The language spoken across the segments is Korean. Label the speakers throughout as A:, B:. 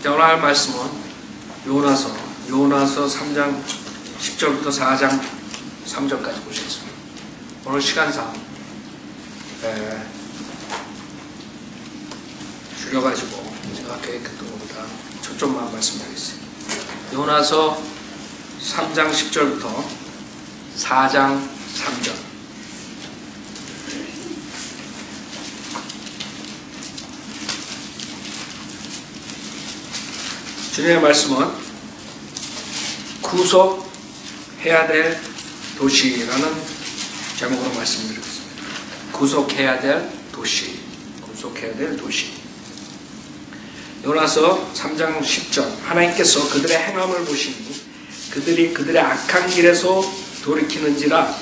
A: 자, 오늘 할 말씀은 요나서 3장 10절부터 4장 3절까지 보시겠습니다. 오늘 시간상 줄여가지고 제가 계획했던 것보다 초점만 말씀드리겠습니다. 요나서 3장 10절부터 4장 3절. 주님의 말씀은 구속해야 될 도시라는 제목으로 말씀드리겠습니다. 구속해야 될 도시. 구속해야 될 도시. 요나서 3장 10절. 하나님께서 그들의 행함을 보시니 그들이 그들의 악한 길에서 돌이키는지라.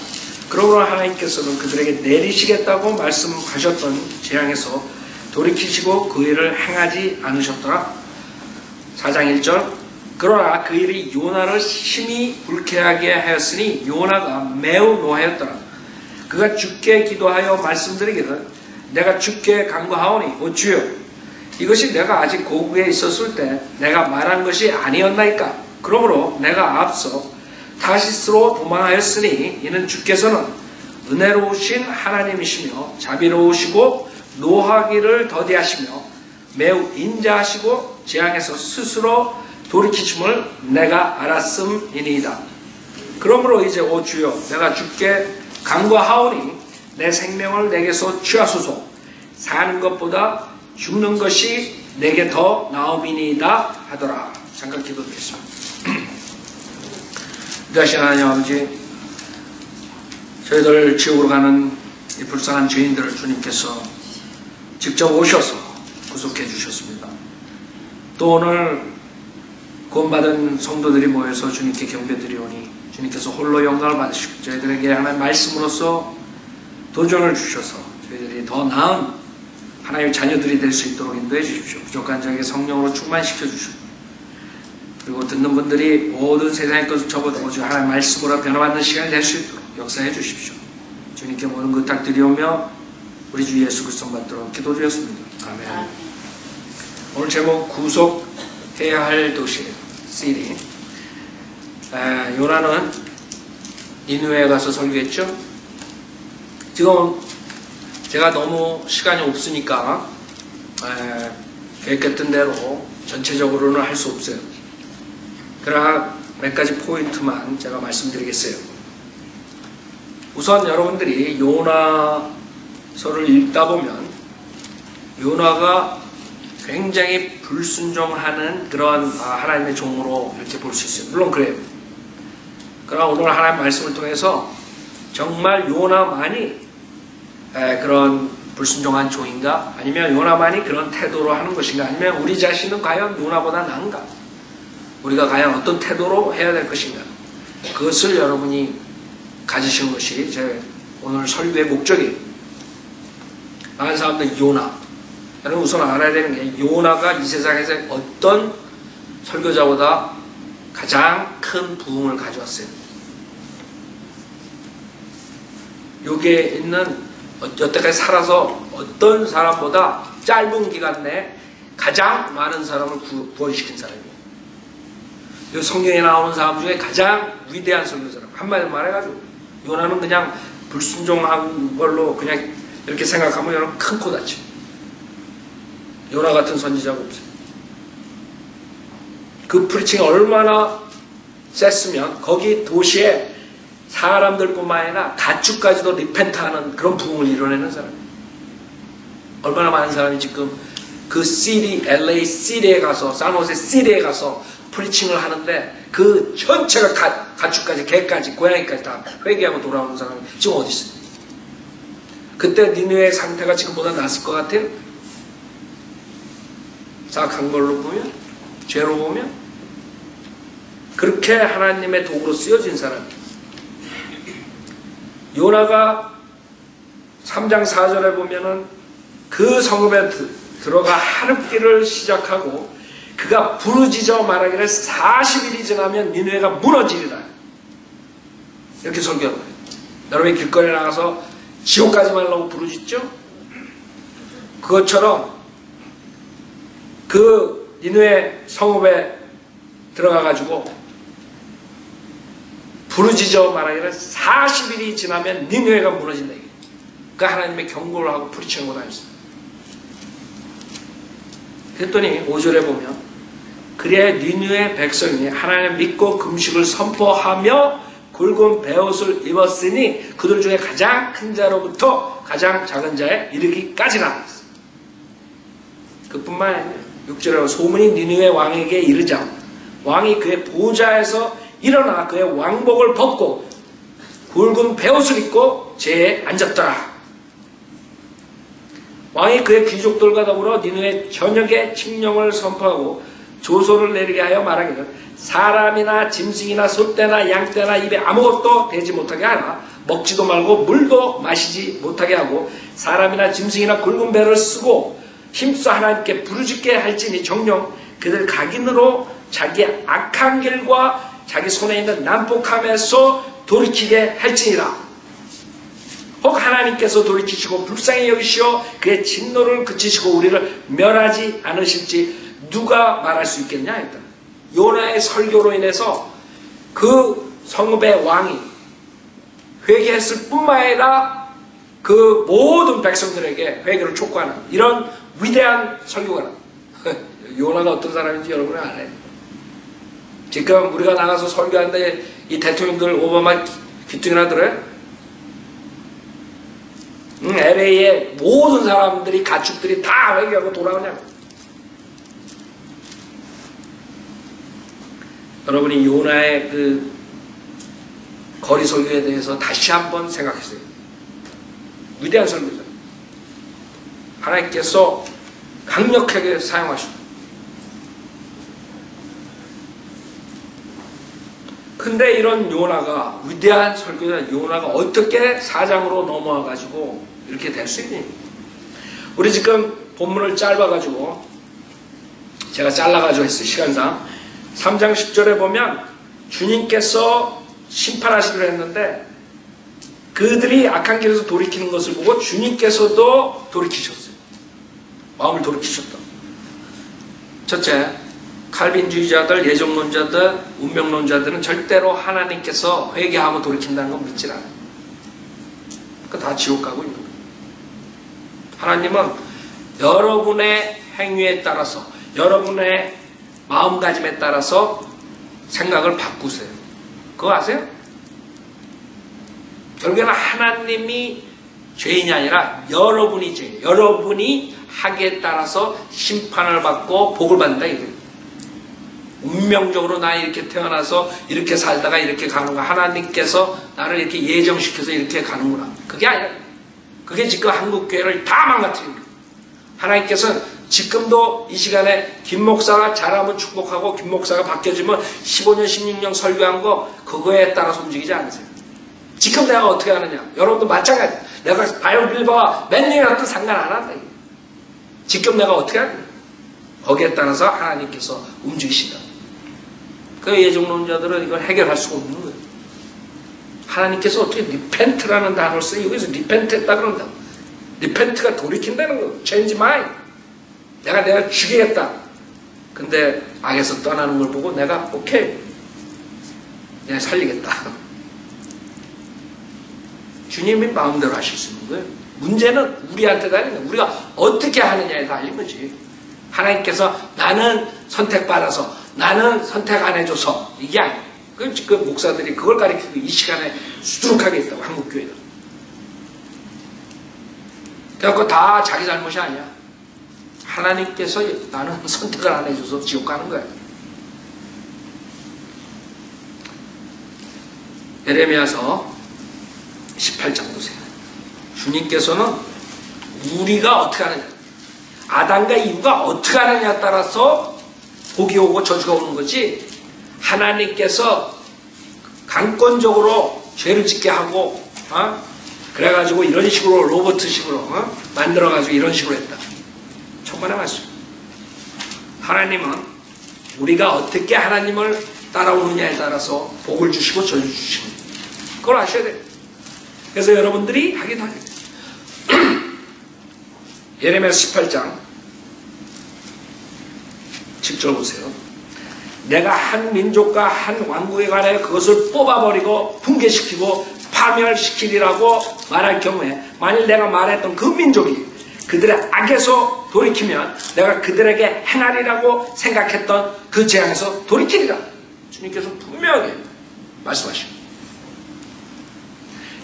A: 그러므로 하나님께서는 그들에게 내리시겠다고 말씀하셨던 재앙에서 돌이키시고 그 일을 행하지 않으셨더라. 4장 1절. 그러나 그 일이 요나를 심히 불쾌하게 하였으니 요나가 매우 노하였더라. 그가 주께 기도하여 말씀드리기를 내가 주께 간구하오니 오 주여 이것이 내가 아직 고국에 있었을 때 내가 말한 것이 아니었나이까. 그러므로 내가 앞서 타시스로 도망하였으니 이는 주께서는 은혜로우신 하나님이시며 자비로우시고 노하기를 더디하시며 매우 인자하시고 재앙에서 스스로 돌이키심을 내가 알았음이니이다. 그러므로 이제 오 주여 내가 주께 간구하오니 내 생명을 내게서 취하소서. 사는 것보다 죽는 것이 내게 더 나음이니이다 하더라. 잠깐 기도드리겠습니다. 다시 하나님 아버지, 저희들 지옥으로 가는 이 불쌍한 죄인들을 주님께서 직접 오셔서 구속해 주셨습니다. 또 오늘 구원받은 성도들이 모여서 주님께 경배드리오니 주님께서 홀로 영광을 받으시고 저희들에게 하나님의 말씀으로써 도전을 주셔서 저희들이 더 나은 하나님의 자녀들이 될 수 있도록 인도해 주십시오. 부족한 저에게 성령으로 충만시켜 주시고 그리고 듣는 분들이 모든 세상의 것을 접어도 오직 하나님의 말씀으로 변화받는 시간이 될 수 있도록 역사해 주십시오. 주님께 모든 것 부탁드리오며 우리 주 예수 그리스도 받도록 기도드렸습니다. 아멘. 오늘 제목 구속해야 할 도시 시리. 요나는 니느웨에 가서 설교했죠. 지금 제가 너무 시간이 없으니까 계획했던 대로 전체적으로는 할 수 없어요. 그러나 몇 가지 포인트만 제가 말씀드리겠어요. 우선 여러분들이 요나서를 읽다 보면 요나가 굉장히 불순종하는 그런 하나님의 종으로 이렇게 볼 수 있어요. 물론 그래요. 그러나 오늘 하나님 말씀을 통해서 정말 요나만이 그런 불순종한 종인가? 아니면 요나만이 그런 태도로 하는 것인가? 아니면 우리 자신은 과연 요나보다 나은가? 우리가 과연 어떤 태도로 해야 될 것인가? 그것을 여러분이 가지시는 것이 제 오늘 설교의 목적이에요. 많은 사람들 요나. 여러분 우선 알아야 되는 게 요나가 이 세상에서 어떤 설교자보다 가장 큰 부흥을 가져왔어요. 여기에 있는 여태까지 살아서 어떤 사람보다 짧은 기간 내에 가장 많은 사람을 구원시킨 사람이에요. 이 성경에 나오는 사람 중에 가장 위대한 설교사람. 한마디로 말해가지고 요나는 그냥 불순종한 걸로 그냥 이렇게 생각하면 여러분 큰 코 다쳐요. 요나 같은 선지자가 없어요. 그 프리칭이 얼마나 셌으면 거기 도시에 사람들뿐만 아니라 가축까지도 리펜트하는 그런 부흥을 이뤄내는 사람이에요. 얼마나 많은 사람이 지금 그 시리, LA 시리에 가서 산호세 시리에 가서 프리칭을 하는데 그 전체가 가축까지 개까지 고양이까지 다 회개하고 돌아오는 사람이 지금 어디 있어요? 그때 니느웨의 상태가 지금보다 낫을 것 같아요? 사악한 걸로 보면, 죄로 보면 그렇게 하나님의 도구로 쓰여진 사람이에요. 요나가 3장 4절에 보면은 그 성읍에 들어가 하룻길을 시작하고 그가 부르짖어 말하기를 40일이 지나면 니느웨가 무너지리라. 이렇게 설교하는 거예요. 여러분이 길거리에 나가서 지옥 가지 말라고 부르짖죠? 그것처럼 그 니느웨 성읍에 들어가가지고 부르짖어 말하기를 40일이 지나면 니느웨가 무너진다. 그러니까 하나님의 경고를 하고 부딪히는 거 다녔어요. 그랬더니 5절에 보면 그래야 니느웨 백성이 하나님을 믿고 금식을 선포하며 굵은 베옷을 입었으니 그들 중에 가장 큰 자로부터 가장 작은 자에 이르기까지나. 그뿐만 아니라 6절에 소문이 니느웨 왕에게 이르자 왕이 그의 보좌에서 일어나 그의 왕복을 벗고 굵은 베옷을 입고 제에 앉았더라. 왕이 그의 귀족들과 더불어 니느웨 전역에 칙령을 선포하고 조소를 내리게 하여 말하기를 사람이나 짐승이나 소떼나 양떼나 입에 아무것도 대지 못하게 하라. 먹지도 말고 물도 마시지 못하게 하고 사람이나 짐승이나 굵은 배를 쓰고 힘써 하나님께 부르짖게 할지니 정녕 그들 각인으로 자기 악한 길과 자기 손에 있는 난폭함에서 돌이키게 할지니라. 혹 하나님께서 돌이키시고 불쌍히 여기시어 그의 진노를 그치시고 우리를 멸하지 않으실지 누가 말할 수 있겠냐 했다. 요나의 설교로 인해서 그 성읍의 왕이 회개했을 뿐만 아니라 그 모든 백성들에게 회개를 촉구하는 이런 위대한 설교가 요나가 어떤 사람인지 여러분은 알아요. 지금 우리가 나가서 설교하는데 이 대통령들 오바마 귀뚱이나 들어요? LA의 모든 사람들이 가축들이 다 회개하고 돌아오냐고. 여러분이 요나의 그 거리 설교에 대해서 다시 한번 생각했어요. 위대한 설교죠. 하나님께서 강력하게 사용하십니다. 근데 이런 요나가 위대한 설교자 요나가 어떻게 사장으로 넘어와가지고 이렇게 될 수 있니? 우리 지금 본문을 짧아가지고 제가 잘라가지고 했어요. 시간상 3장 10절에 보면 주님께서 심판하시기로 했는데 그들이 악한 길에서 돌이키는 것을 보고 주님께서도 돌이키셨어요. 마음을 돌이키셨다. 첫째, 칼빈주의자들, 예정론자들, 운명론자들은 절대로 하나님께서 회개하고 돌이킨다는 건 믿질 않아요. 그거 다 지옥 가고 있는 거예요. 하나님은 여러분의 행위에 따라서, 여러분의 마음가짐에 따라서 생각을 바꾸세요. 그거 아세요? 결국에는 하나님이 죄인이 아니라 여러분이 죄인, 여러분이 하기에 따라서 심판을 받고 복을 받는다 이거예요. 운명적으로 나 이렇게 태어나서 이렇게 살다가 이렇게 가는구나. 하나님께서 나를 이렇게 예정시켜서 이렇게 가는구나. 그게 아니라 그게 지금 한국교회를 다 망가뜨린 거예요. 하나님께서는 지금도 이 시간에 김 목사가 잘하면 축복하고 김 목사가 바뀌어지면 15년 16년 설교한 거 그거에 따라서 움직이지 않으세요. 지금 내가 어떻게 하느냐. 여러분도 마찬가지. 내가 바이오빌바와 몇 년이라도 상관 안 한다. 지금 내가 어떻게 하느냐. 거기에 따라서 하나님께서 움직이신다. 그 예정론자들은 이걸 해결할 수가 없는 거예요. 하나님께서 어떻게 리펜트라는 단어를 쓰고 여기서 리펜트했다 그런다. 리펜트가 돌이킨다는 거. change mind. 내가 죽이겠다. 근데 악에서 떠나는 걸 보고 내가 오케이. 내가 살리겠다. 주님이 마음대로 하실 수 있는 거예요. 문제는 우리한테 달린 거예요. 우리가 어떻게 하느냐에 달린 거지. 하나님께서 나는 선택받아서 나는 선택 안 해줘서 이게 아니에요. 그 목사들이 그걸 가리키고 이 시간에 수두룩하게 있다고 한국교회는. 그래서 다 자기 잘못이 아니야. 하나님께서 나는 선택을 안 해줘서 지옥 가는 거야. 예레미야서 18장 보세요. 주님께서는 우리가 어떻게 하느냐, 아담과 이브가 어떻게 하느냐에 따라서 복이 오고 저주가 오는 거지, 하나님께서 강권적으로 죄를 짓게 하고 그래가지고 이런 식으로 로봇식으로 만들어가지고 이런 식으로 했다. 천만에 말씀. 하나님은 우리가 어떻게 하나님을 따라오느냐에 따라서 복을 주시고 저주 주시고 그걸 아셔야 돼요. 그래서 여러분들이 하긴 하게 돼요. 예레미야 18장 7절 보세요. 내가 한 민족과 한 왕국에 관하여 그것을 뽑아버리고 붕괴시키고 파멸시키리라고 말할 경우에 만일 내가 말했던 그 민족이 그들의 악에서 돌이키면 내가 그들에게 행하리라고 생각했던 그 재앙에서 돌이키리라. 주님께서 분명하게 말씀하십니다.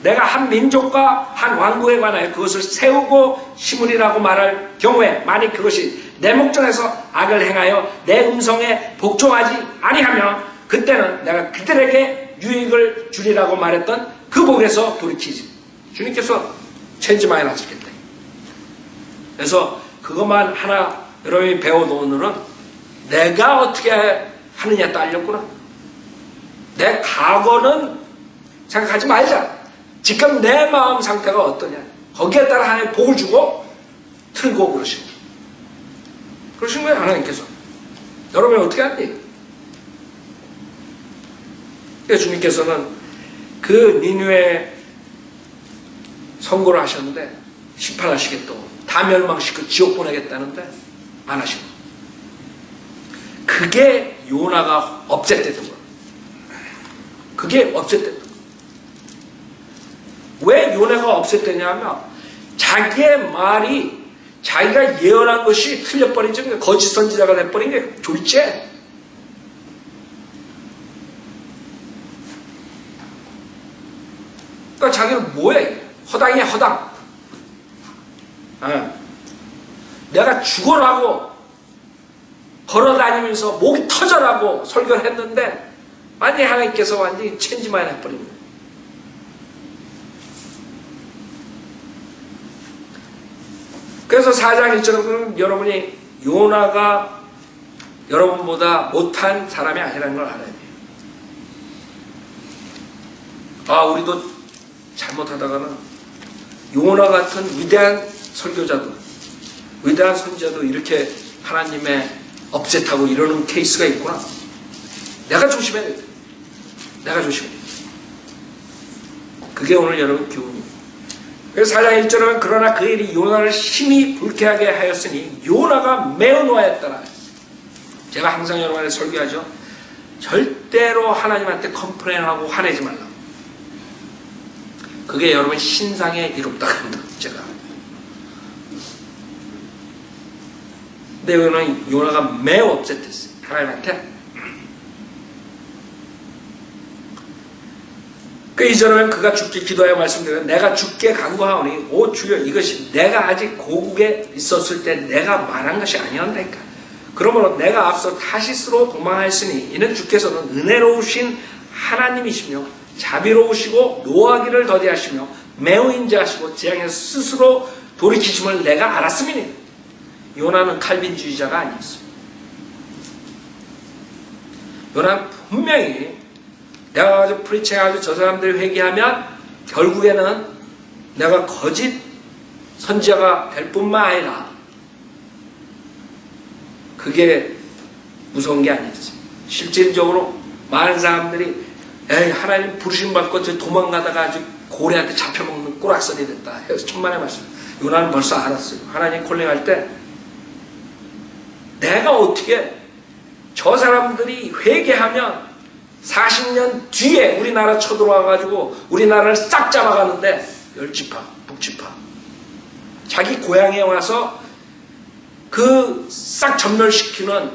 A: 내가 한 민족과 한 왕국에 관하여 그것을 세우고 심으리라고 말할 경우에 만일 그것이 내 목전에서 악을 행하여 내 음성에 복종하지 아니하면 그때는 내가 그들에게 유익을 주리라고 말했던 그 복에서 돌이키지. 주님께서 체인지 많이 하시겠다. 그래서 그것만 하나 여러분이 배워놓으면 내가 어떻게 하느냐에 딸렸구나. 내 과거는 생각하지 말자. 지금 내 마음 상태가 어떠냐. 거기에 따라 하나님 복을 주고 틀고 그러시는 거예요. 그러신 거예요, 하나님께서. 여러분이 어떻게 하니? 그래서 주님께서는 그 니느웨 선고를 하셨는데 심판하시겠다고 다 멸망시키고 지옥 보내겠다는데 안 하시고 그게 요나가 업셋됐던 거예요. 그게 업셋됐던 거예요. 왜 요나가 업셋됐냐면 자기의 말이 자기가 예언한 것이 틀려버린 점, 거짓 선지자가 돼버린 게 졸제. 그러니까 자기는 뭐해? 허당이야, 허당. 내가 죽어라고 걸어다니면서 목이 터져라고 설교를 했는데 완전히 하나님께서 완전히 체인지만 해버린 거예요. 그래서 4장 1절은 여러분이 요나가 여러분보다 못한 사람이 아니라는 걸 알아야 돼요. 우리도 잘못하다가는 요나 같은 위대한 설교자도 위대한 선지자도 이렇게 하나님의 업셋하고 이러는 케이스가 있구나. 내가 조심해야 돼. 내가 조심해야 돼. 그게 오늘 여러분 교훈입니다. 그래서 4장 1절은 그러나 그 일이 요나를 심히 불쾌하게 하였으니 요나가 매우 노하였더라. 제가 항상 여러분한테 설교하죠. 절대로 하나님한테 컴플레인하고 화내지 말라고. 그게 여러분 신상에 이롭다 합니다. 제가. 근데 여기는 요나가 매우 업셋했어요. 하나님한테. 그 이전에는 그가 죽기 기도하여 말씀드려요. 내가 죽게 간구하오니 오 주여 이것이 내가 아직 고국에 있었을 때 내가 말한 것이 아니었나이까. 그러므로 내가 앞서 타시스로 도망하였으니 이는 주께서는 은혜로우신 하나님이시며 자비로우시고 노하기를 더디하시며 매우 인자하시고 재앙에서 스스로 돌이키심을 내가 알았음이니. 요나는 칼빈주의자가 아니었습니다. 요나는 분명히 내가 가지고 프리칭해가지고 저 사람들이 회개하면 결국에는 내가 거짓 선지자가 될 뿐만 아니라 그게 무서운 게 아니었어요. 실질적으로 많은 사람들이 하나님 부르심 받고 저 도망가다가 아주 고래한테 잡혀먹는 꼬락선이 됐다 해서 천만의 말씀. 요나는 벌써 알았어요. 하나님 콜링할 때 내가 어떻게 저 사람들이 회개하면 40년 뒤에 우리나라 쳐들어와가지고 우리나라를 싹 잡아가는데 열지파, 북지파 자기 고향에 와서 그 싹 전멸시키는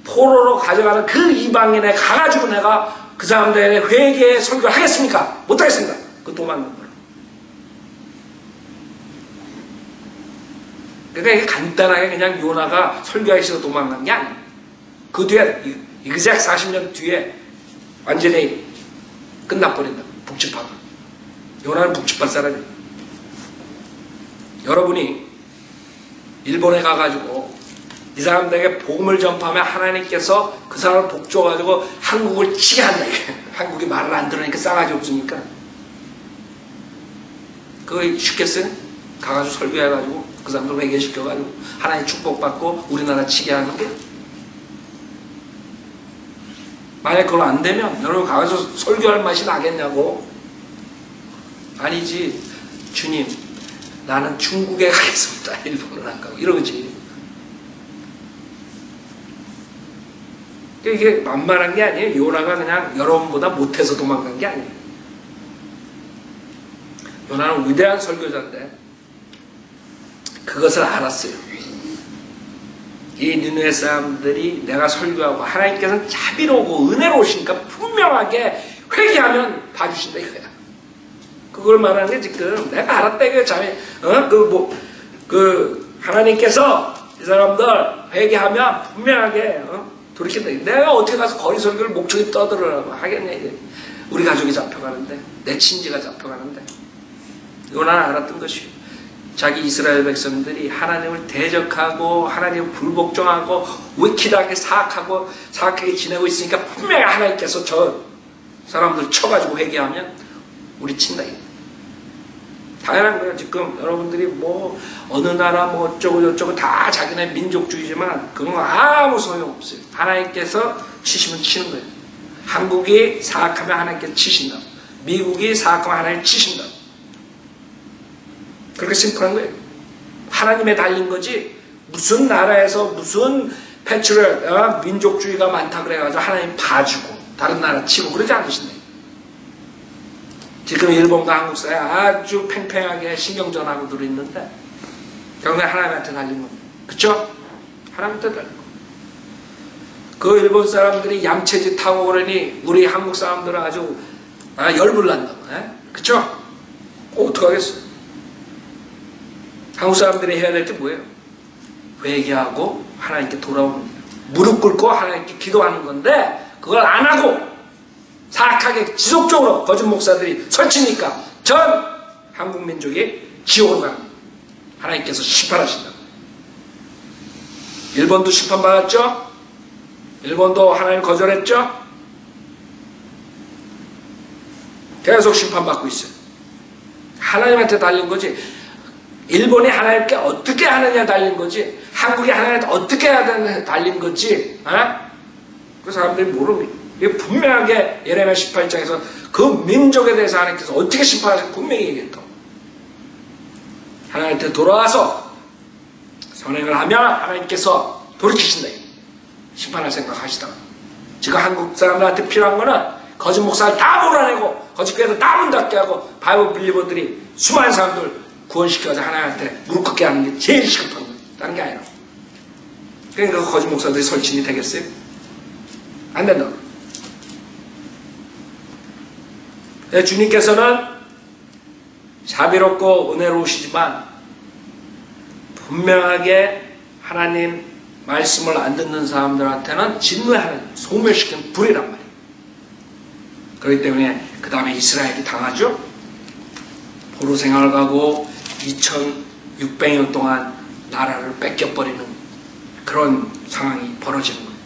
A: 포로로 가져가는 그 이방인에 가가지고 내가 그 사람들의 회개에 설교를 하겠습니까? 못하겠습니다. 그 도망간 거라. 그러니까 이게 간단하게 그냥 요나가 설교하기 싫어 도망간 게 아니에요. 그 뒤에 이그작 40년 뒤에 완전히 끝나버린다. 북지파가. 요나는 북지파 사람이에요. 여러분이 일본에 가가지고 이 사람들에게 복음을 전파하면 하나님께서 그 사람을 복 줘가지고 한국을 치게 한다. 한국이 말을 안 들으니까 싸가지 없으니까. 그거 쉽겠어요? 가가지고 설교해가지고 그 사람들 회개시켜가지고 하나님 축복받고 우리나라 치게 하는 게. 만약 그걸 안 되면 여러분 가서 설교할 맛이 나겠냐고. 아니지. 주님 나는 중국에 가겠습니다. 일본을 안 가고 이러지. 이게 만만한 게 아니에요. 요나가 그냥 여러분보다 못해서 도망간 게 아니에요. 요나는 위대한 설교자인데 그것을 알았어요. 이 니느웨 사람들이 내가 설교하고 하나님께서는 자비로우고 은혜로우시니까 분명하게 회개하면 봐주신다 이거야. 그걸 말하는 게 지금 내가 알았다 이거야. 하나님께서 이 사람들 회개하면 분명하게 돌이킨다. 내가 어떻게 가서 거리 설교를 목적이 떠들으라고 하겠냐 이게. 우리 가족이 잡혀가는데 내 친지가 잡혀가는데 요나는 알았던 것이요. 자기 이스라엘 백성들이 하나님을 대적하고 하나님을 불복종하고 위키하게 사악하게 지내고 있으니까 분명히 하나님께서 저 사람들 쳐가지고 회개하면 우리 친다. 당연한 거예요. 지금 여러분들이 뭐 어느 나라 뭐 어쩌고 저쩌고 다 자기네 민족주의지만 그건 아무 소용없어요. 하나님께서 치시면 치는 거예요. 한국이 사악하면 하나님께서 치신다. 미국이 사악하면 하나님 치신다. 그렇게 심플한 거예요. 하나님에 달린 거지 무슨 나라에서 무슨 패트리엇 민족주의가 많다 그래가지고 하나님 봐주고 다른 나라 치고 그러지 않으신다. 지금 일본과 한국 사회에 아주 팽팽하게 신경전하고들 있는데 결국에 하나님한테 달린 겁니다. 그쵸? 하나님한테 달린 겁니다. 그 일본 사람들이 얌체짓 하고 그러니 우리 한국 사람들은 아주 열불 난다. 그쵸? 어떡하겠어요? 한국 사람들이 해야 될 게 뭐예요? 회개하고 하나님께 돌아오는 거예요. 무릎 꿇고 하나님께 기도하는 건데 그걸 안 하고 사악하게 지속적으로 거짓 목사들이 설치니까 전 한국 민족이 지옥으로 갑니다. 하나님께서 심판하신다. 일본도 심판받았죠? 일본도 하나님 거절했죠? 계속 심판받고 있어요. 하나님한테 달린 거지. 일본이 하나님께 어떻게 하느냐 달린 거지. 한국이 하나님한테 어떻게 해야 되느냐 달린 거지. 그 사람들이 모릅니다. 이게 분명하게 예레미야 18장에서 그 민족에 대해서 하나님께서 어떻게 심판하실지 분명히 얘기했다. 하나님한테 돌아와서 선행을 하면 하나님께서 돌이키신다. 심판할 생각하시다가 지금 한국 사람들한테 필요한 거는 거짓 목사를 다 몰아내고 거짓 교회도 다 문 닫게 하고 바이블 빌리버들이 수많은 사람들 구원시켜서 하나님한테 무릎 꿇게 하는 게 제일 시급한 거예요. 다른 게 아니라. 그러니까 그 거짓 목사들이 설친이 되겠어요? 안 된다. 주님께서는 자비롭고 은혜로우시지만 분명하게 하나님 말씀을 안 듣는 사람들한테는 진노하는 소멸시키는 불이란 말이에요. 그렇기 때문에 그 다음에 이스라엘이 당하죠. 포로 생활을 가고 2600년 동안 나라를 뺏겨버리는 그런 상황이 벌어지는 거예요.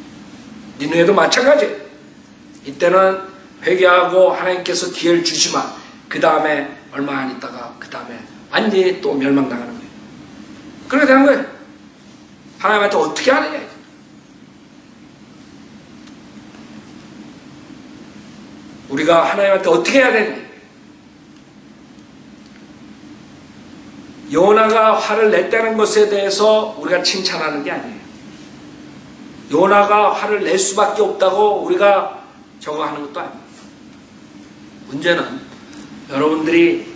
A: 니느웨도 마찬가지예요. 이때는 회개하고 하나님께서 기회를 주지만 그 다음에 얼마 안 있다가 그 다음에 완전히 또 멸망당하는 거예요. 그렇게 되는 거예요. 하나님한테 어떻게 하느냐. 우리가 하나님한테 어떻게 해야 되느냐. 요나가 화를 냈다는 것에 대해서 우리가 칭찬하는 게 아니에요. 요나가 화를 낼 수밖에 없다고 우리가 저거 하는 것도 아니에요. 문제는 여러분들이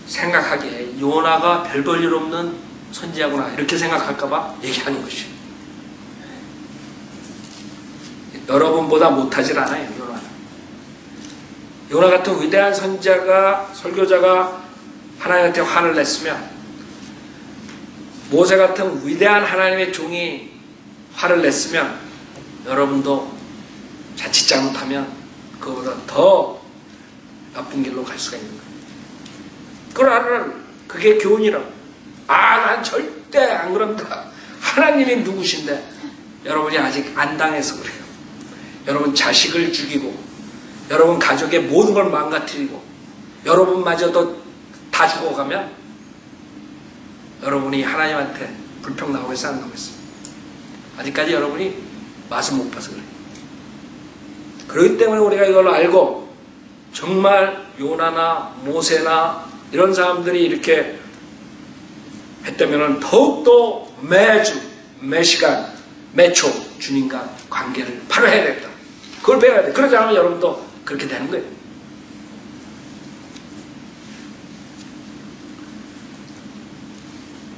A: 생각하기에 요나가 별 볼 일 없는 선지자구나 이렇게 생각할까봐 얘기하는 것이에요. 여러분보다 못하질 않아요. 요나 같은 위대한 선지자가 설교자가 하나님한테 화를 냈으면 모세 같은 위대한 하나님의 종이 화를 냈으면 여러분도 자칫 잘못하면 그거보다 더 나쁜 길로 갈 수가 있는 거예요. 그걸 알아라. 그게 교훈이라고. 난 절대 안 그런다. 하나님이 누구신데 여러분이 아직 안 당해서 그래요. 여러분 자식을 죽이고 여러분 가족의 모든 걸 망가뜨리고 여러분마저도 다 죽어가면 여러분이 하나님한테 불평나고 있어 안 나고 있어. 아직까지 여러분이 맛을 못 봐서 그래요. 그렇기 때문에 우리가 이걸 알고 정말 요나나 모세나 이런 사람들이 이렇게 했다면 더욱더 매주, 매시간, 매초 주님과 관계를 바로 해야 된다. 그걸 배워야 돼. 그러지 않으면 여러분도 그렇게 되는 거예요.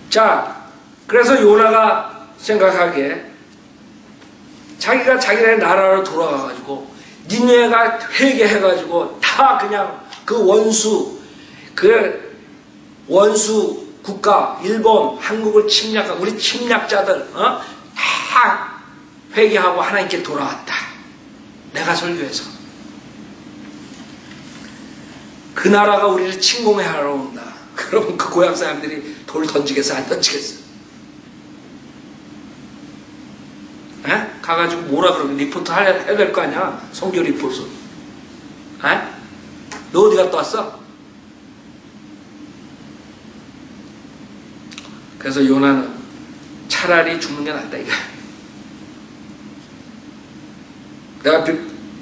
A: 자, 그래서 요나가 생각하기에 자기가 자기네 나라로 돌아가가지고 니네가 회개해가지고 다 그냥 그 원수 국가 일본 한국을 침략한 우리 침략자들 다 회개하고 하나님께 돌아왔다. 내가 설교해서 그 나라가 우리를 침공하러 온다. 그러면 그 고향 사람들이 돌 던지겠어 안 던지겠어? 에? 가가지고 뭐라 그러면 리포트 해야 될 거 아니야? 선교 리포트. 에? 너 어디 갔다 왔어? 그래서 요나는 차라리 죽는 게 낫다 이거야. 내가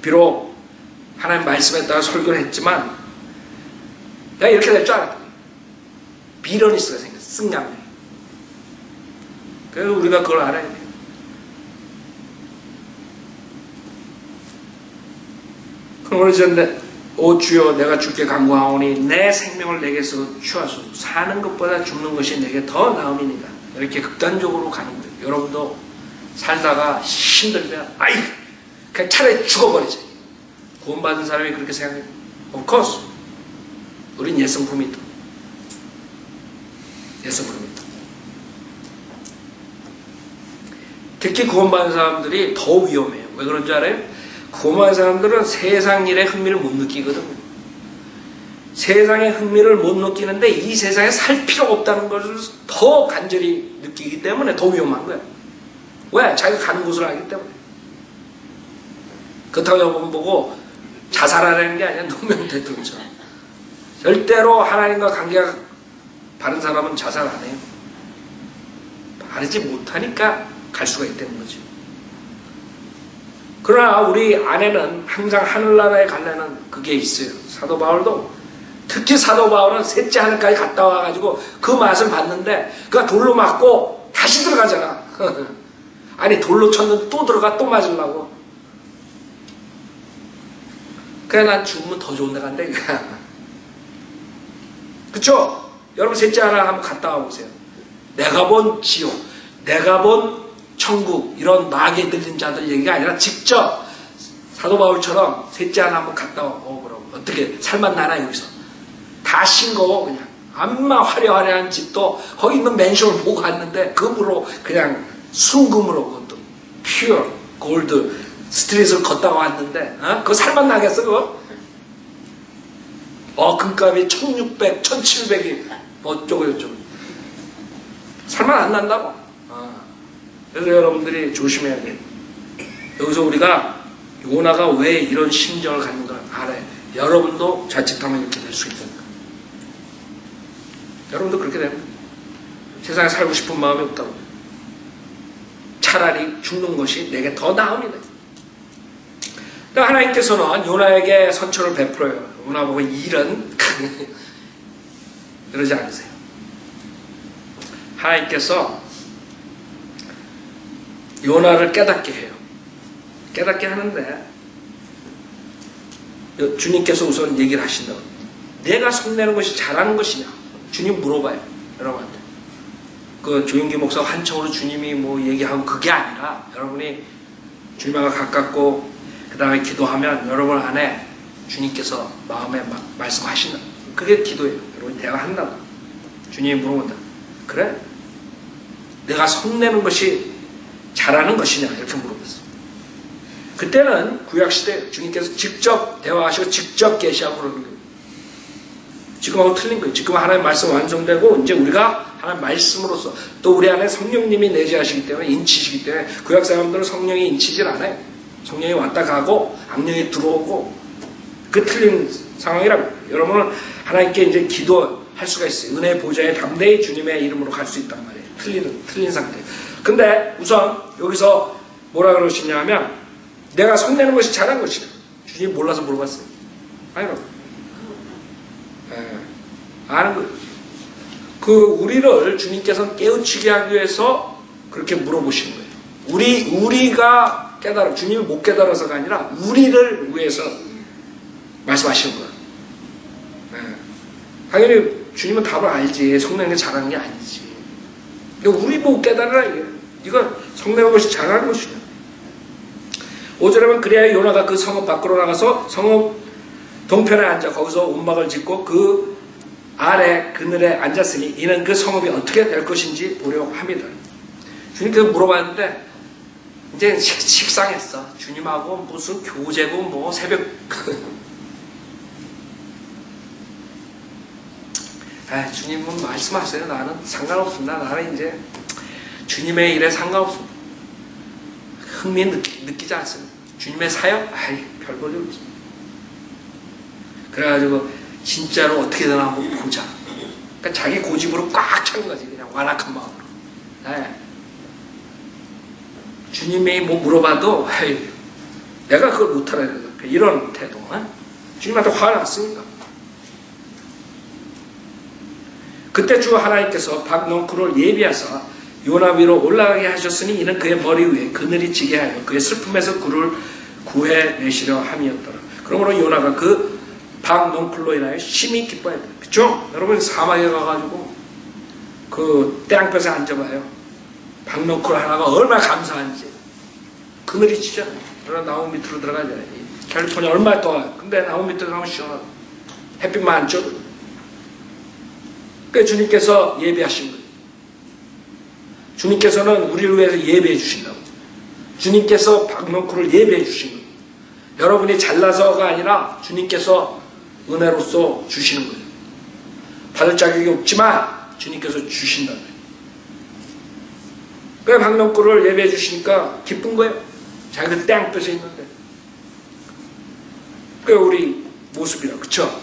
A: 비록 하나님 말씀에 따라 설교를 했지만 내가 이렇게 될 줄 알았다. 비러니스가 생겼어. 승량이. 그래서 우리가 그걸 알아야 돼. 그러므로 이제 오 주여 내가 주께 간구하오니 내 생명을 내게서 취하소서. 사는 것보다 죽는 것이 내게 더 나음이니까. 이렇게 극단적으로 가는 거예요. 여러분도 살다가 힘들면 아이 그냥 차라리 죽어버리지. 구원받은 사람이 그렇게 생각해요. Of course. 우린 예성품이다. 예성품이다. 특히 구원받은 사람들이 더 위험해요. 왜 그런 줄 알아요? 구원받은 사람들은 세상 일에 흥미를 못 느끼거든요. 세상의 흥미를 못 느끼는데 이 세상에 살 필요가 없다는 것을 더 간절히 느끼기 때문에 더 위험한 거야. 왜? 자기가 가는 곳을 알기 때문에. 그렇다고 여러분 보고 자살하라는 게 아니라 노면 대통령처럼. 절대로 하나님과 관계가 바른 사람은 자살 안 해요. 바르지 못하니까 갈 수가 있다는 거죠. 그러나 우리 안에는 항상 하늘나라에 가려는 그게 있어요. 사도 바울도 특히 사도 바울은 셋째 하늘까지 갔다 와가지고 그 맛을 봤는데 그가 돌로 맞고 다시 들어가잖아. 아니 돌로 쳤는데 또 들어가 또 맞으려고. 그래 난 죽으면 더 좋은 데 간다 이거야. 그쵸? 여러분 셋째 하늘 한번 갔다 와보세요. 내가 본 지옥, 내가 본 천국 이런 마귀에 들린 자들 얘기가 아니라 직접 사도 바울처럼 셋째 하나 한번 갔다 오고 그럼 어떻게 살맛나나 여기서 다 싱거워 그냥 암마 화려한 집도 거기 있는 맨션을 보고 갔는데 금으로 그냥 순금으로 그것도 퓨어 골드 스트릿을 걷다가 왔는데 그거 살맛나겠어 그거? 금값이 1600, 1700이 어쩌고 저쩌고 살맛 안 난다고. 그래서 여러분들이 조심해야 돼요. 여기서 우리가 요나가 왜 이런 심정을 갖는가 알아야 돼요. 여러분도 자칫하면 이렇게 될 수 있다니까. 여러분도 그렇게 됩니다. 세상에 살고 싶은 마음이 없다고. 차라리 죽는 것이 내게 더 나옵니다. 하나님께서는 요나에게 선처를 베풀어요. 요나 보고 일은 그러지 않으세요. 하나님께서 요나를 깨닫게 해요. 깨닫게 하는데 주님께서 우선 얘기를 하신다고. 내가 성내는 것이 잘하는 것이냐? 주님 물어봐요. 여러분한테. 그 조윤기 목사 한청으로 주님이 뭐 얘기하고 그게 아니라 여러분이 주님과 가깝고 그 다음에 기도하면 여러분 안에 주님께서 마음에 막 말씀하신다. 그게 기도예요. 여러분이 대화한다고. 주님이 물어본다. 그래? 내가 성내는 것이 잘하는 것이냐 이렇게 물어봤어요. 그때는 구약시대 주님께서 직접 대화하시고 직접 계시하고 그러는 거예요. 지금하고 틀린 거예요. 지금 하나님의 말씀 완성되고 이제 우리가 하나님의 말씀으로서 또 우리 안에 성령님이 내재하시기 때문에 인치시기 때문에 구약 사람들은 성령이 인치질 않아요. 성령이 왔다 가고 악령이 들어오고 그 틀린 상황이라고. 여러분은 하나님께 이제 기도할 수가 있어요. 은혜의 보좌에 담대히 주님의 이름으로 갈 수 있단 말이에요. 틀린 상태. 근데 우선 여기서 뭐라 그러시냐면 내가 성내는 것이 잘한 것이다. 주님 몰라서 물어봤어요. 아니요. 아는 거예요. 우리를 주님께서는 깨우치게 하기 위해서 그렇게 물어보시는 거예요. 우리가 깨달아, 주님이 못 깨달아서가 아니라 우리를 위해서 말씀하시는 거야. 네. 당연히 주님은 답을 알지. 성령이 잘하는 게 아니지. 근데 우리 못 깨달으라 이게. 이건 성령의 것이 잘하는 것이야. 5절에는 그래야 요나가 그 성읍 밖으로 나가서 성읍 동편에 앉아 거기서 움막을 짓고 그 아래 그늘에 앉았으니 이는 그 성읍이 어떻게 될 것인지 보려고 합니다. 주님께서 물어봤는데 이제 식상했어. 주님하고 무슨 교제고 뭐 새벽 주님은 말씀하세요. 나는 상관없습니다. 나는 이제 주님의 일에 상관없습니다. 흥미 느끼지 않습니다. 주님의 사역? 별 볼일 없습니다. 그래가지고 진짜로 어떻게 되나 한번 보자. 그러니까 자기 고집으로 꽉 찬 거지. 그냥 완악한 마음으로. 네. 주님이 뭐 물어봐도 내가 그걸 못하라 이런 태도. 주님한테 화가 났으니까. 그때 주 하나님께서 박넝쿨을 예비하사 요나 위로 올라가게 하셨으니 이는 그의 머리 위에 그늘이 지게 하여 그의 슬픔에서 그를 구해내시려 함이었더라. 그러므로 요나가 그 박넝쿨로 인하여 심히 기뻐했다. 그쵸? 여러분 사막에 가가지고 그 땅볕에 앉아봐요. 박넝쿨 하나가 얼마나 감사한지. 그늘이 지잖아요. 그러나 나무 밑으로 들어가잖아요. 캘리포니아 얼마나 더워요. 근데 나무 밑으로 들어가면 시원하고 햇빛만 안 쪄도. 그 주님께서 예배하신 거예요. 주님께서는 우리를 위해서 예배해 주신다고. 주님께서 박넝쿨을 예배해 주신 거예요. 여러분이 잘나서가 아니라 주님께서 은혜로서 주시는 거예요. 받을 자격이 없지만 주님께서 주신다는 거예요. 그 박넝쿨을 예배해 주시니까 기쁜 거예요. 자기가 땅볕에 있는데. 그게 우리 모습이라 그쵸?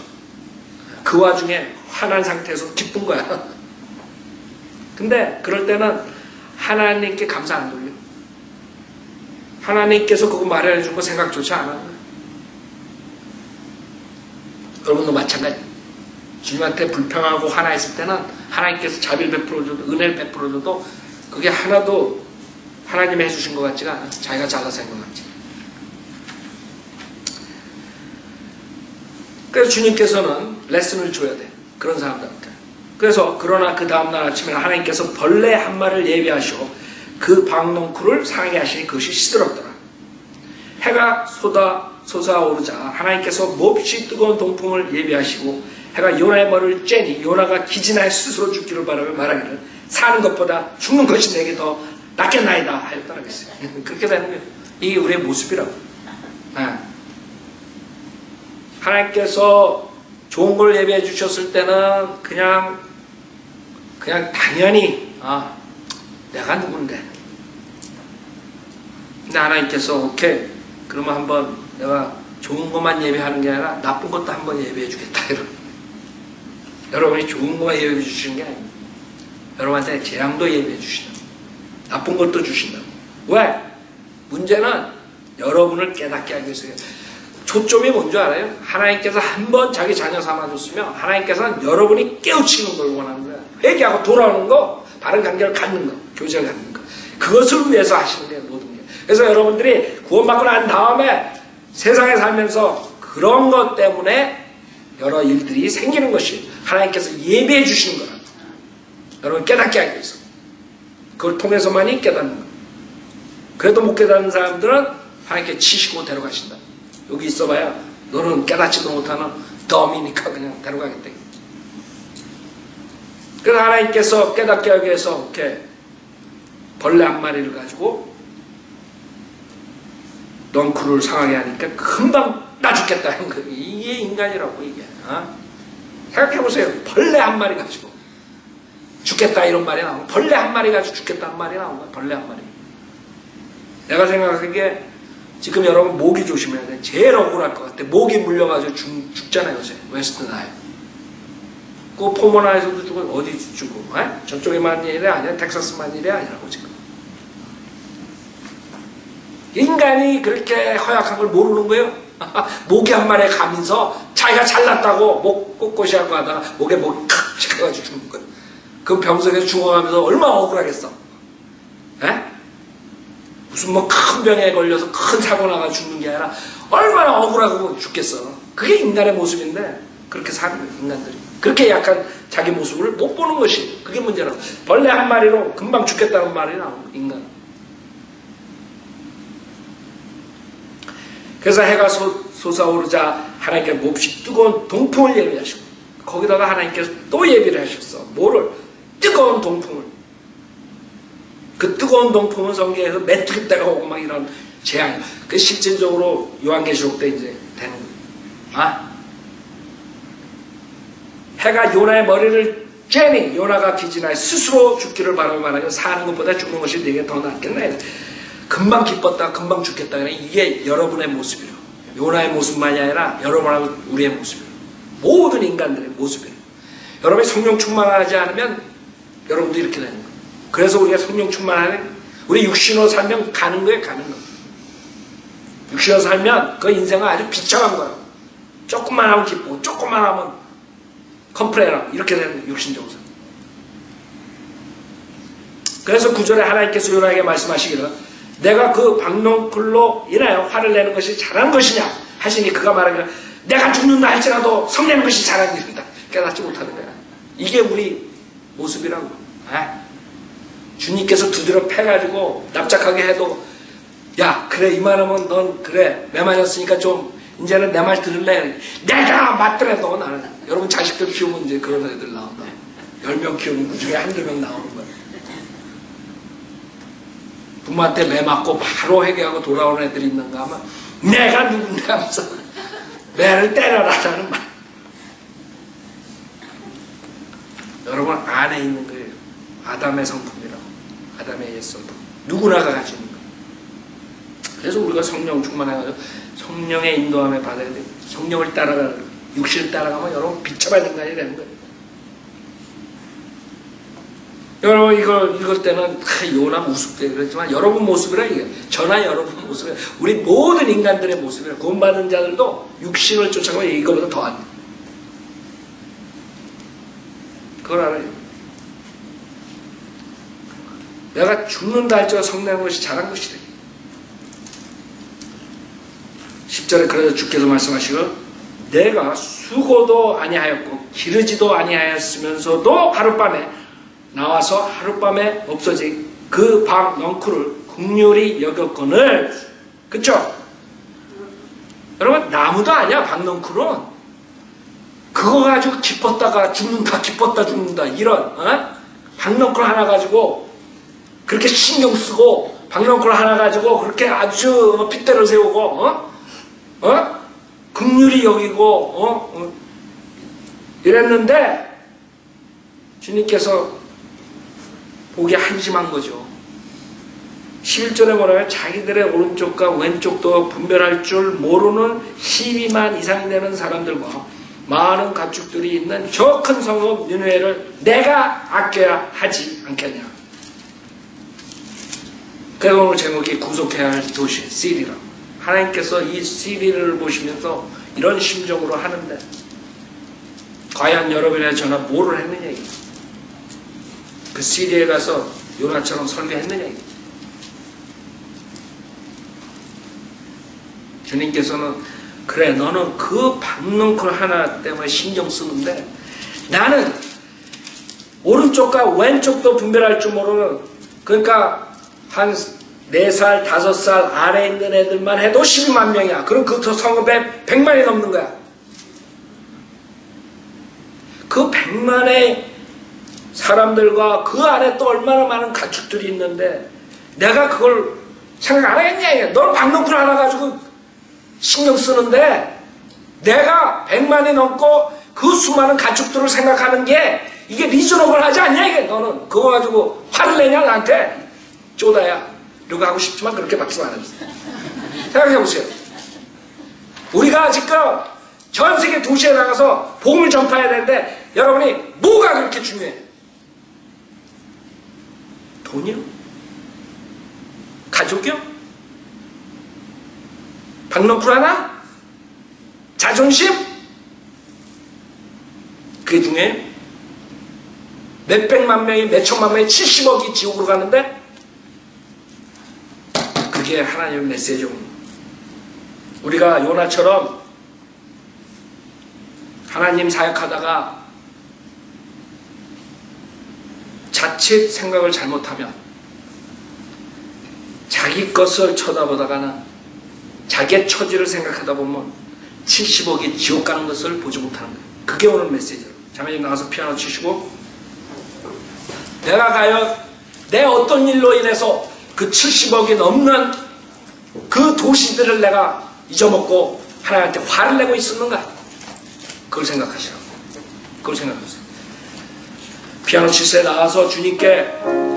A: 그 와중에 화난 상태에서 기쁜 거야. 근데 그럴 때는 하나님께 감사 안 돌려. 하나님께서 그거 말해 준 거 생각조차 안 하는 거야. 여러분도 마찬가지. 주님한테 불평하고 화나있을 때는 하나님께서 자비를 베풀어줘도 은혜를 베풀어줘도 그게 하나도 하나님이 해주신 것 같지가 않아. 자기가 잘나서 한 것 같지. 그래서 주님께서는 레슨을 줘야 돼. 그런 사람들한테. 그래서 그러나 그 다음날 아침에 하나님께서 벌레 한 마리를 예비하시고 그 박넝쿨을 상하게 하시니 그것이 시들었더라. 해가 솟아오르자 하나님께서 몹시 뜨거운 동풍을 예비하시고 해가 요나의 머리를 쬐니 요나가 기진하여 스스로 죽기를 바라며 말하기를 사는 것보다 죽는 것이 내게 더 낫겠나이다 하였다라고 했어요. 그렇게 되는 거예요. 이게 우리의 모습이라고. 하나님께서 좋은 걸 예배해 주셨을 때는 그냥 당연히 내가 누군데. 근데 하나님께서 오케이 그러면 한번 내가 좋은 것만 예배하는 게 아니라 나쁜 것도 한번 예배해 주겠다. 여러분이 좋은 것만 예배해 주시는 게 아니에요. 여러분한테 재앙도 예배해 주신다. 나쁜 것도 주신다. 왜? 문제는 여러분을 깨닫게 하기 위해서요. 초점이 뭔지 알아요? 하나님께서 한번 자기 자녀 삼아줬으면 하나님께서는 여러분이 깨우치는 걸 원하는 거야. 회개하고 돌아오는 거, 바른 관계를 갖는 거, 교제를 갖는 거. 그것을 위해서 하시는 거예요, 모든 게. 그래서 여러분들이 구원받고 난 다음에 세상에 살면서 그런 것 때문에 여러 일들이 생기는 것이 하나님께서 예배해 주시는 거라. 여러분 깨닫게 하기 위해서. 그걸 통해서만이 깨닫는 거예요. 그래도 못 깨닫는 사람들은 하나님께 치시고 데려가신다. 여기 있어봐야 너는 깨닫지도 못하는 덤이니까 그냥 데려가겠다. 그래서 하나님께서 깨닫게 하기 위해서 이렇게 벌레 한 마리를 가지고 넝쿨을 상하게 하니까 금방 나 죽겠다 하는 거예요. 이게 인간이라고 이게. 생각해보세요. 벌레 한 마리 가지고 죽겠다 이런 말이 나오고 벌레 한 마리 가지고 죽겠다는 말이 나온 거야. 벌레 한 마리. 내가 생각하기에 지금 여러분 모기 조심해야 돼. 제일 억울할 것 같아. 모기 물려가지고 죽잖아요. 요새 웨스트 나일. 그 포모나에서도 죽고 어디 죽고 저쪽에만 일이 아니라 텍사스만 일이 아니라고 지금. 인간이 그렇게 허약한 걸 모르는 거예요. 모기 한 마리에 가면서 자기가 잘났다고 목 꼿꼿이 하고 하다가 목에 목이 칵 찍혀가지고 죽는 거예요. 그 병석에서 죽어가면서 얼마나 억울하겠어. 무슨 뭐 큰 병에 걸려서 큰 사고 나가 죽는 게 아니라 얼마나 억울하고 죽겠어. 그게 인간의 모습인데 그렇게 사는 거예요, 인간들이. 그렇게 약간 자기 모습을 못 보는 것이 그게 문제라고. 벌레 한 마리로 금방 죽겠다는 말이 나오고 인간. 그래서 해가 솟아오르자 하나님께 몹시 뜨거운 동풍을 예비하시고 거기다가 하나님께서 또 예비를 하셨어. 뭐를? 뜨거운 동풍을. 그 뜨거운 동풍은 성경에서 메뚜기 떼가 오고 막 이런 재앙. 그 실질적으로 요한계시록 때 이제 되는 거예요. 아? 해가 요나의 머리를 쬐니 요나가 기진하여 스스로 죽기를 바라고 말하여 사는 것보다 죽는 것이 내게 더 낫겠네. 금방 기뻤다 금방 죽겠다. 이게 여러분의 모습이에요. 요나의 모습만이 아니라 여러분하고 우리의 모습이에요. 모든 인간들의 모습이에요. 여러분이 성령 충만하지 않으면 여러분도 이렇게 되는 거예요. 그래서 우리가 성령 충만하는 우리 육신으로 살면 가는 거예요. 가는 거. 육신으로 살면 그 인생은 아주 비참한 거예요. 조금만 하면 기쁘고 조금만 하면 컴플레인하고 이렇게 되는 거예요. 육신적으로. 그래서 9절에 하나님께서 요나에게 말씀하시기를 내가 그 박넝쿨로 인하여 화를 내는 것이 잘한 것이냐 하시니 그가 말하기를 내가 죽는다 할지라도 성내는 것이 잘한 일이다. 깨닫지 못하는 거야. 이게 우리 모습이라고. 주님께서 두드려 패가지고 납작하게 해도 야 그래 이만하면 넌 그래 매 맞았으니까 좀 이제는 내 말 들을래. 내가 맞더라도 나는 여러분 자식들 키우면 이제 그런 애들 나온다. 10명 키우는 그 중에 한두 명 나오는 거야. 부모한테 매 맞고 바로 회개하고 돌아오는 애들이 있는가 하면 내가 누군가 하면서 매를 때려라라는 말. 여러분 안에 있는 거예요. 아담의 성품이라고. 아담의 옛성품. 누구나가 가지는 거예요. 그래서 우리가 성령 충만해가지고 성령의 인도함에 받아야 돼요. 성령을 따라가는 거예요. 육신을 따라가면 여러분 비참한 인간이 되는 거예요. 여러분 이거 읽을 때는 요나 우습게 그랬지만 여러분 모습이라 이게 저나 여러분 모습이라 우리 모든 인간들의 모습이라 구원받은 자들도 육신을 쫓아가면 이거보다 더 안 돼. 그걸 알아요. 내가 죽는다 할지라도 성내는 것이 잘한 것이다. 10절에 그래서 주께서 말씀하시고 내가 수고도 아니하였고 기르지도 아니하였으면서도 하룻밤에 나와서 하룻밤에 없어진 그 박넝쿨을 긍휼히 여겼거늘. 그쵸? 여러분 나무도 아니야. 박넝쿨은 그거 가지고 기뻤다가 죽는다 기뻤다 죽는다 이런 박넝쿨 하나 가지고 그렇게 신경 쓰고 박넝쿨 하나 가지고 그렇게 아주 핏대를 세우고 긍휼히 여기고 이랬는데 주님께서 보기 한심한 거죠. 11절에 뭐라고요? 자기들의 오른쪽과 왼쪽도 분별할 줄 모르는 12만 이상 되는 사람들과 많은 가축들이 있는 저 큰 성읍 니느웨를 내가 아껴야 하지 않겠냐. 그래서 오늘 제목이 구속해야 할 도시 시리라고. 하나님께서 이 시리를 보시면서 이런 심정으로 하는데 과연 여러분의 저나 뭐를 했느냐 이게. 그 시리에 가서 요나처럼 설교했느냐 이게. 주님께서는 그래 너는 그 박넝쿨 하나 때문에 신경 쓰는데 나는 오른쪽과 왼쪽도 분별할 줄 모르는 그러니까 한 4살, 5살 아래에 있는 애들만 해도 12만 명이야. 그럼 그 성읍에 100만이 넘는 거야. 그 100만의 사람들과 그 안에 또 얼마나 많은 가축들이 있는데 내가 그걸 생각 안 하겠냐 이게. 넌 박넝쿨 하나 가지고 신경 쓰는데 내가 100만이 넘고 그 수많은 가축들을 생각하는 게 이게 리저너블 하지 않냐 이게. 너는 그거 가지고 화를 내냐 나한테. 쪼다야. 이러고 하고 싶지만 그렇게 박수 안 해주세요. 생각해보세요. 우리가 지금 전 세계 도시에 나가서 복음을 전파해야 되는데 여러분이 뭐가 그렇게 중요해? 돈이요? 가족이요? 박넝쿨 하나? 자존심? 그게 중에 몇백만 명이 몇천만 명이 70억이 지옥으로 가는데 그게 하나님의 메시지입니다. 우리가 요나처럼 하나님 사역하다가 자칫 생각을 잘못하면 자기 것을 쳐다보다가는 자기의 처지를 생각하다 보면 70억이 지옥 가는 것을 보지 못하는 거예요. 그게 오늘 메시지예요. 자매님 나가서 피아노 치시고, 내가 과연 내 어떤 일로 인해서 그 70억이 넘는 그 도시들을 내가 잊어먹고 하나님한테 화를 내고 있었는가? 그걸 생각하시라고. 그걸 생각하세요. 피아노 칠 때 나와서 주님께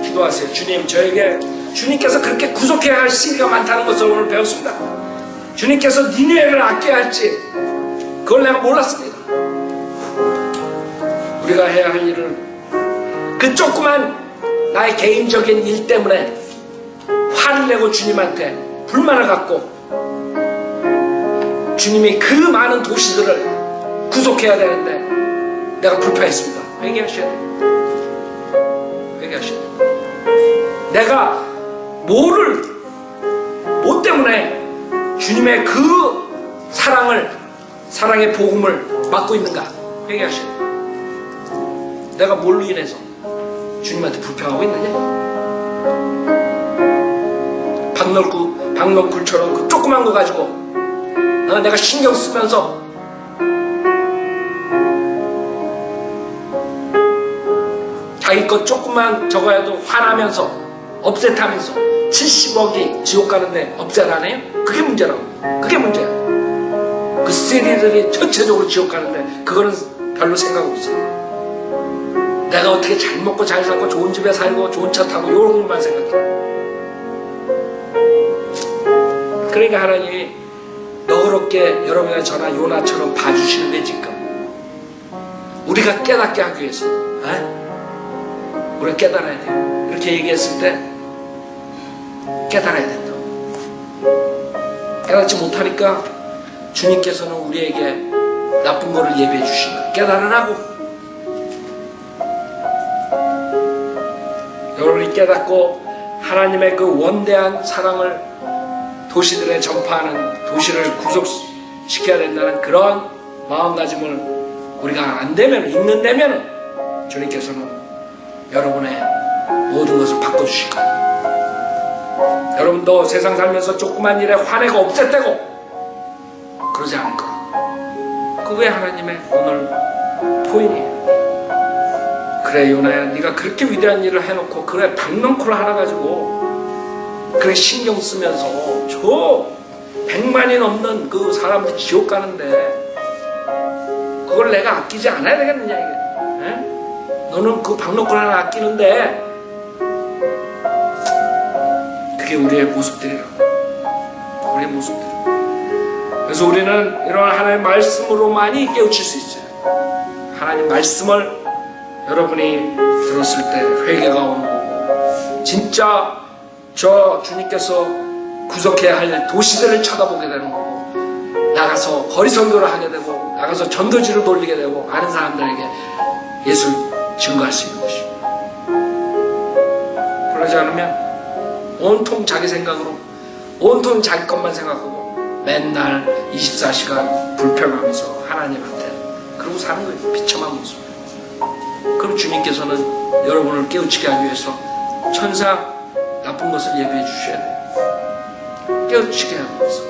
A: 기도하세요. 주님, 저에게 주님께서 그렇게 구속해야 할 시기가 많다는 것을 오늘 배웠습니다. 주님께서 니느웨를 아껴야 할지 그걸 내가 몰랐습니다. 우리가 해야 할 일을 그 조그만 나의 개인적인 일 때문에 화를 내고 주님한테 불만을 갖고 주님이 그 많은 도시들을 구속해야 되는데 내가 불평했습니다. 회개하셔야 돼요. 회개하셔야 돼요. 내가 뭐 때문에 주님의 그 사랑의 복음을 받고 있는가? 회개하셔야 돼요. 내가 뭘로 인해서 주님한테 불평하고 있느냐? 박너쿨처럼 그 조그만 거 가지고 내가 신경 쓰면서 자기 것 조금만 적어야도 화나면서 업셋하면서 70억이 지옥 가는데 업셋 안 해요? 그게 문제라고. 그게 문제야. 그 CD들이 전체적으로 지옥 가는데 그거는 별로 생각 없어. 내가 어떻게 잘 먹고 잘 살고 좋은 집에 살고 좋은 차 타고 이런 것만 생각해. 그러니까 하나님이 너그럽게 여러분이나 저나 요나처럼 봐주시는데 지금 우리가 깨닫게 하기 위해서 우리가 깨달아야 돼요. 이렇게 얘기했을 때 깨달아야 된다. 깨닫지 못하니까 주님께서는 우리에게 나쁜 거를 예비해 주신 거예요. 깨달으라고. 여러분이 깨닫고 하나님의 그 원대한 사랑을 도시들에 전파하는, 도시를 구속시켜야 된다는 그런 마음가짐을 우리가 있는다면 주님께서는 여러분의 모든 것을 바꿔주실 거예요. 여러분도 세상 살면서 조그만 일에 화내고 업셋되고 그러지 않을 거예요. 그게 하나님의 오늘 포인이에요. 그래 요나야, 네가 그렇게 위대한 일을 해놓고 그래 박넝쿨 하나 가지고 그래 신경 쓰면서 저 100만이 넘는 그 사람들 지옥 가는데 그걸 내가 아끼지 않아야 되겠느냐 이게. 에? 너는 그 박넝쿨 하나 아끼는데 그게 우리의 모습들이라고. 우리의 모습들. 그래서 우리는 이런 하나님의 말씀으로만이 깨우칠 수 있어요. 하나님 말씀을 여러분이 들었을 때 회개가 오는 거고 진짜 저 주님께서 구속해야 할 도시들을 쳐다보게 되는 거고 나가서 거리 선교를 하게 되고 나가서 전도지를 돌리게 되고 아는 사람들에게 예수를 증거할 수 있는 것입니다. 그러지 않으면 온통 자기 생각으로 온통 자기 것만 생각하고 맨날 24시간 불평하면서 하나님한테 그러고 사는 거예요. 비참한 모습. 그럼 주님께서는 여러분을 깨우치게 하기 위해서 천사 나쁜 것을 예비해 주셔야 돼요. 깨우치게 하기 위해서.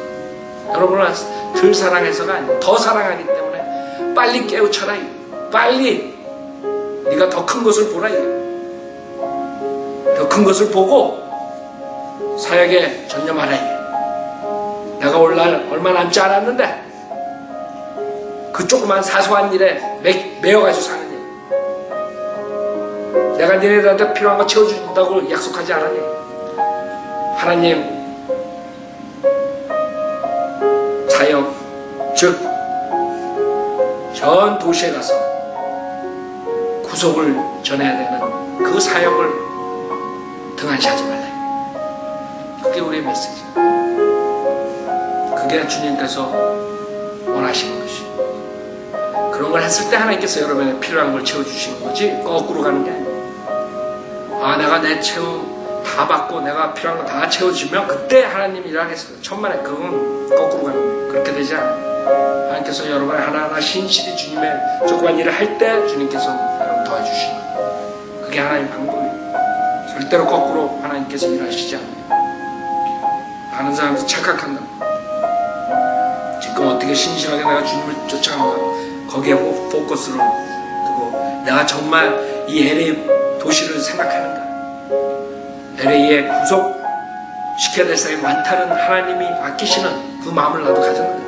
A: 여러분을 덜 사랑해서가 아니에요. 더 사랑하기 때문에 빨리 깨우쳐라. 빨리 네가 더 큰 것을 보라. 더 큰 것을 보고 사역에 전념하라. 내가 오늘날 얼마 남지 않았는데 그 조그만 사소한 일에 매여가지고 사는 일. 내가 너네들한테 필요한 거 채워준다고 약속하지 않았니? 하나님 사역 즉 전 도시에 가서 구속을 전해야 되는 그 사역을 등한시하지 말라. 그게 우리의 메시지. 그게 주님께서 원하시는 것이에요. 그런 걸 했을 때 하나님께서 여러분의 필요한 걸 채워주시는 거지 거꾸로 가는 게 아니에요. 아 내가 내 다 받고 내가 필요한 거 다 채워주면 그때 하나님이 일하겠어요. 천만에 그건 거꾸로 가는 거예요. 그렇게 되지 않아요. 하나님께서 여러분 하나하나 신실히 주님의 조그만 일을 할 때 주님께서 여러분 도와주시는 거예요. 그게 하나님의 방법이에요. 절대로 거꾸로 하나님께서 일하시지 않아요. 다른 사람이 착각한다. 지금 어떻게 신실하게 내가 주님을 쫓아가는가 거기에 포커스를 두고 내가 정말 이 LA 도시를 생각하는가, LA에 구속시켜야 될 사람이 많다는 하나님이 아끼시는 그 마음을 나도 가졌는데